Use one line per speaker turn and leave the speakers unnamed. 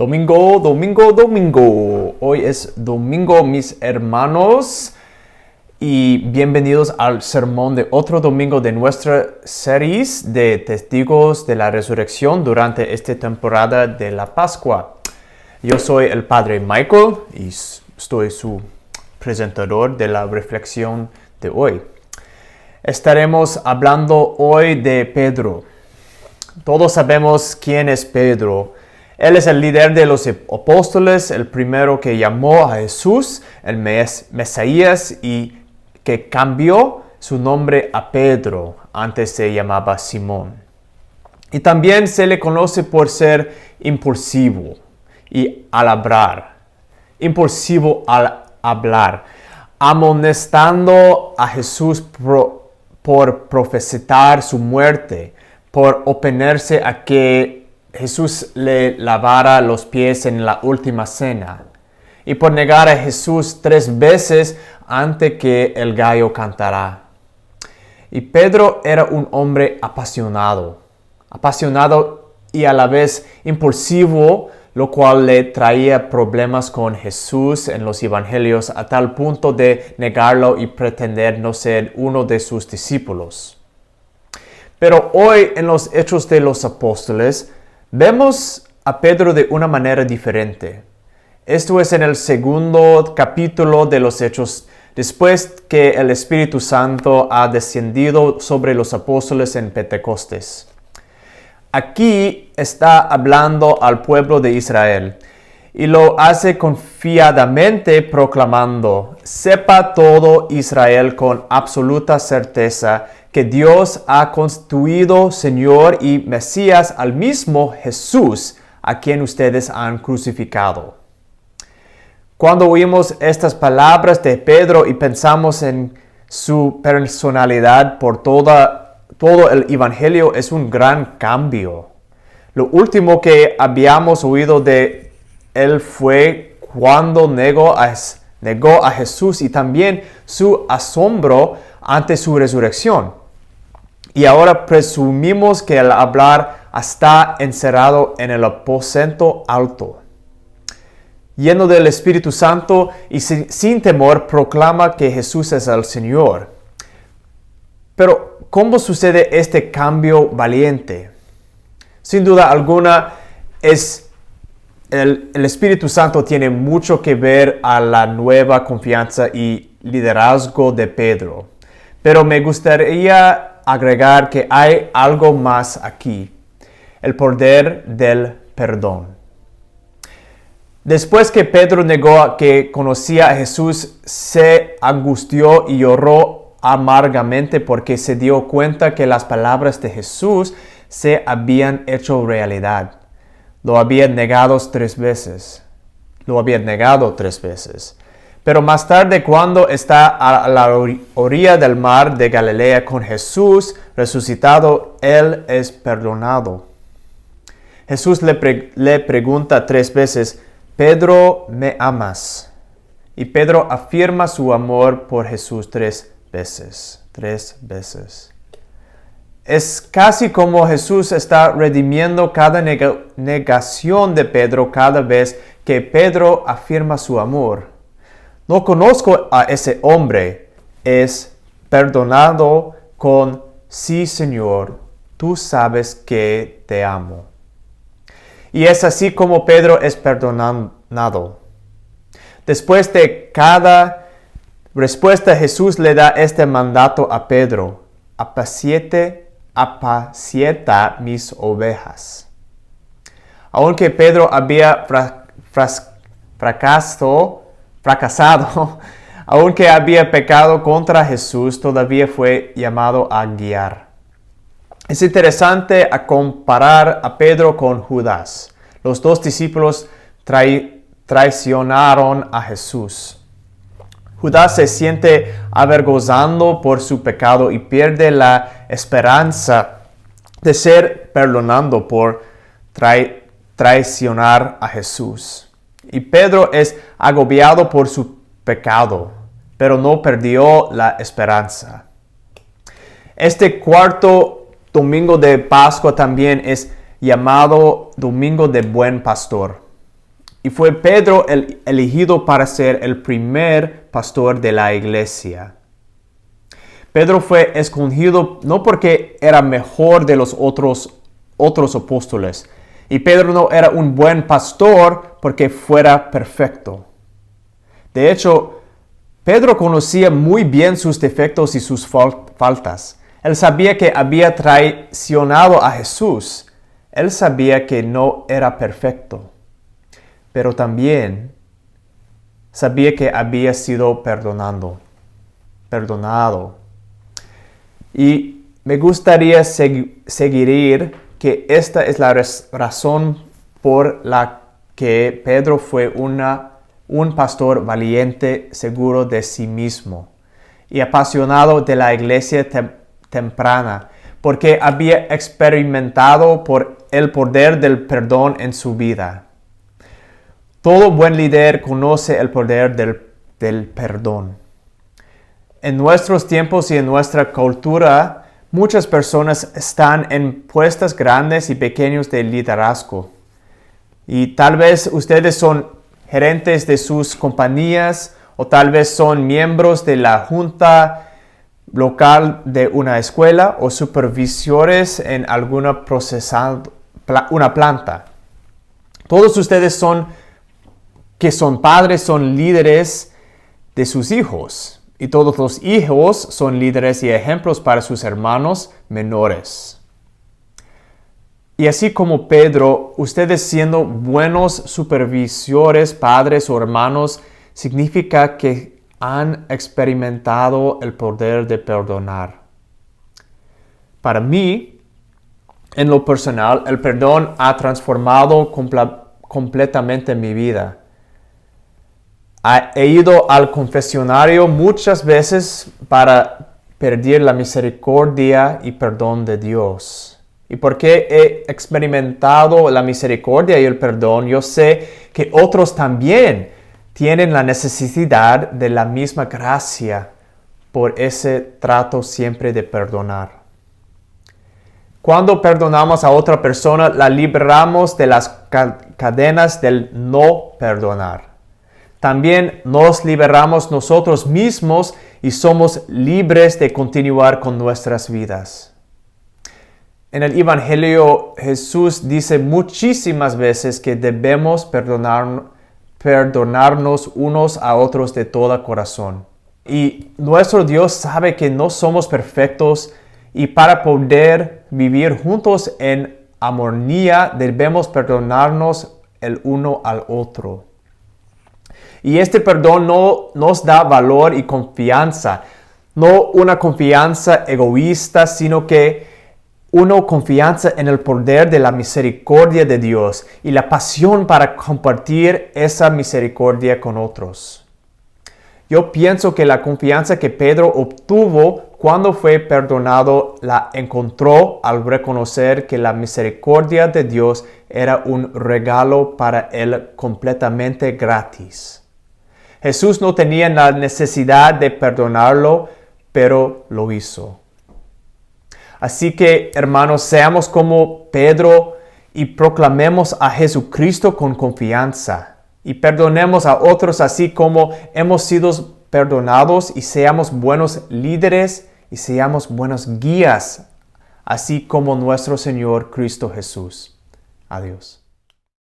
Domingo, domingo, domingo. Hoy es domingo, mis hermanos, y bienvenidos al sermón de otro domingo de nuestra serie de testigos de la resurrección durante esta temporada de la Pascua. Yo soy el Padre Michael y estoy su presentador de la reflexión de hoy. Estaremos hablando hoy de Pedro. Todos sabemos quién es Pedro. Él es el líder de los apóstoles, el primero que llamó a Jesús, el Mesías, y que cambió su nombre a Pedro. Antes se llamaba Simón. Y también se le conoce por ser impulsivo y al hablar. Impulsivo al hablar, amonestando a Jesús por profetizar su muerte, por oponerse a que Jesús le lavara los pies en la última cena y por negar a Jesús 3 veces antes que el gallo cantara. Y Pedro era un hombre apasionado y a la vez impulsivo, lo cual le traía problemas con Jesús en los evangelios a tal punto de negarlo y pretender no ser uno de sus discípulos. Pero hoy en los Hechos de los Apóstoles vemos a Pedro de una manera diferente. Esto es en el segundo capítulo de los Hechos, después que el Espíritu Santo ha descendido sobre los apóstoles en Pentecostés. Aquí está hablando al pueblo de Israel y lo hace confiadamente proclamando: sepa todo Israel con absoluta certeza que Dios ha constituido Señor y Mesías al mismo Jesús, a quien ustedes han crucificado. Cuando oímos estas palabras de Pedro y pensamos en su personalidad por todo el Evangelio, es un gran cambio. Lo último que habíamos oído de él fue cuando negó a Jesús y también su asombro ante su resurrección. Y ahora presumimos que al hablar está encerrado en el aposento alto. Lleno del Espíritu Santo y sin temor proclama que Jesús es el Señor. Pero, ¿cómo sucede este cambio valiente? Sin duda alguna, el Espíritu Santo tiene mucho que ver a la nueva confianza y liderazgo de Pedro. Pero me gustaría agregar que hay algo más aquí: el poder del perdón. Después que Pedro negó que conocía a Jesús, se angustió y lloró amargamente porque se dio cuenta que las palabras de Jesús se habían hecho realidad. Lo había negado 3 veces. Pero más tarde, cuando está a la orilla del mar de Galilea con Jesús resucitado, él es perdonado. Jesús le pregunta 3 veces: Pedro, ¿me amas? Y Pedro afirma su amor por Jesús 3 veces. 3 veces. Es casi como Jesús está redimiendo cada negación de Pedro cada vez que Pedro afirma su amor. No conozco a ese hombre, es perdonado con: sí, Señor, tú sabes que te amo. Y es así como Pedro es perdonado. Después de cada respuesta, Jesús le da este mandato a Pedro: apacienta mis ovejas. Aunque Pedro había fracasado, aunque había pecado contra Jesús, todavía fue llamado a guiar. Es interesante a comparar a Pedro con Judas. Los 2 discípulos traicionaron a Jesús. Judas se siente avergonzado por su pecado y pierde la esperanza de ser perdonado por traicionar a Jesús. Y Pedro es agobiado por su pecado, pero no perdió la esperanza. Este cuarto domingo de Pascua también es llamado Domingo de Buen Pastor. Y fue Pedro el elegido para ser el primer pastor de la iglesia. Pedro fue escogido no porque era mejor de los otros apóstoles. Y Pedro no era un buen pastor porque fuera perfecto. De hecho, Pedro conocía muy bien sus defectos y sus faltas. Él sabía que había traicionado a Jesús. Él sabía que no era perfecto. Pero también sabía que había sido perdonado. Y me gustaría seguir que esta es la razón por la que Pedro fue un pastor valiente, seguro de sí mismo y apasionado de la iglesia temprana, porque había experimentado por el poder del perdón en su vida. Todo buen líder conoce el poder del perdón. En nuestros tiempos y en nuestra cultura, muchas personas están en puestos grandes y pequeños de liderazgo. Y tal vez ustedes son gerentes de sus compañías o tal vez son miembros de la junta local de una escuela o supervisores en alguna una planta. Todos ustedes son padres, son líderes de sus hijos. Y todos los hijos son líderes y ejemplos para sus hermanos menores. Y así como Pedro, ustedes siendo buenos supervisores, padres o hermanos, significa que han experimentado el poder de perdonar. Para mí, en lo personal, el perdón ha transformado completamente mi vida. He ido al confesionario muchas veces para pedir la misericordia y perdón de Dios. Y porque he experimentado la misericordia y el perdón, yo sé que otros también tienen la necesidad de la misma gracia por ese trato siempre de perdonar. Cuando perdonamos a otra persona, la liberamos de las cadenas del no perdonar. También nos liberamos nosotros mismos y somos libres de continuar con nuestras vidas. En el Evangelio, Jesús dice muchísimas veces que debemos perdonarnos unos a otros de todo corazón. Y nuestro Dios sabe que no somos perfectos y para poder vivir juntos en armonía debemos perdonarnos el uno al otro. Y este perdón no nos da valor y confianza, no una confianza egoísta, sino que una confianza en el poder de la misericordia de Dios y la pasión para compartir esa misericordia con otros. Yo pienso que la confianza que Pedro obtuvo cuando fue perdonado la encontró al reconocer que la misericordia de Dios era un regalo para él completamente gratis. Jesús no tenía la necesidad de perdonarlo, pero lo hizo. Así que, hermanos, seamos como Pedro y proclamemos a Jesucristo con confianza. Y perdonemos a otros así como hemos sido perdonados y seamos buenos líderes y seamos buenos guías, así como nuestro Señor Cristo Jesús. Adiós.